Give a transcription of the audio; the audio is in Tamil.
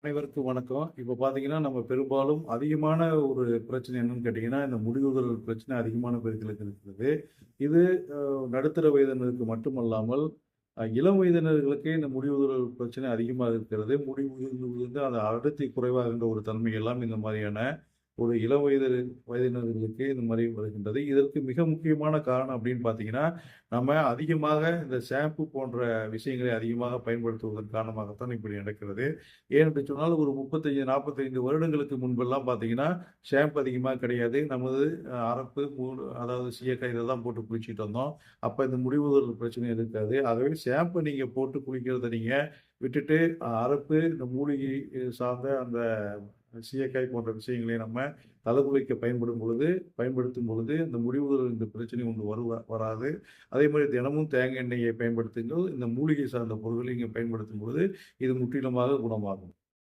அனைவருக்கும் வணக்கம். இப்போ பார்த்தீங்கன்னா, நம்ம பெரும்பாலும் அதிகமான ஒரு பிரச்சனை என்னன்னு கேட்டீங்கன்னா, இந்த முடிவுதல் பிரச்சனை அதிகமான பேர்களுக்கு இருக்கிறது. இது நடுத்தர வயதினருக்கு மட்டுமல்லாமல், இளம் வயதினர்களுக்கே இந்த முடிவுதல் பிரச்சனை அதிகமாக இருக்கிறது. முடிவு வந்து அந்த அடர்த்தி குறைவாகின்ற ஒரு தன்மை எல்லாம் இந்த மாதிரியான ஒரு இளம் வயதினர்களுக்கு இந்த மாரி வருகின்றது. இதற்கு மிக முக்கியமான காரணம் அப்படின்னு பார்த்தீங்கன்னா, நம்ம அதிகமாக இந்த ஷாம்பு போன்ற விஷயங்களை அதிகமாக பயன்படுத்துவதன் காரணமாகத்தான் இப்படி நடக்கிறது. ஏனென்று சொன்னால் ஒரு 35, 45 வருடங்களுக்கு முன்பெல்லாம் பார்த்தீங்கன்னா, ஷாம்பு அதிகமா கிடையாது. நமது அரப்பு, அதாவது சீயக்காய் இத தான் போட்டு குளிச்சுட்டு வந்தோம். அப்ப இந்த முடி உதிர்வு பிரச்சனை இருக்காது. ஆகவே ஷாம்பு நீங்க போட்டு குளிக்கிறத நீங்க விட்டுட்டு, அரப்பு, இந்த மூலிகை சார்ந்த அந்த சீயக்காய் போன்ற விஷயங்களை நம்ம தலகுளிக்க பயன்படுத்தும் பொழுது இந்த முடிவுதல் இந்த பிரச்சனை ஒன்று வராது. அதே மாதிரி தினமும் தேங்காய் எண்ணெயை பயன்படுத்துங்கள். இந்த மூலிகை சார்ந்த பொருட்களை நீங்க பயன்படுத்தும் பொழுது இது முற்றிலுமாக குணமாகும்.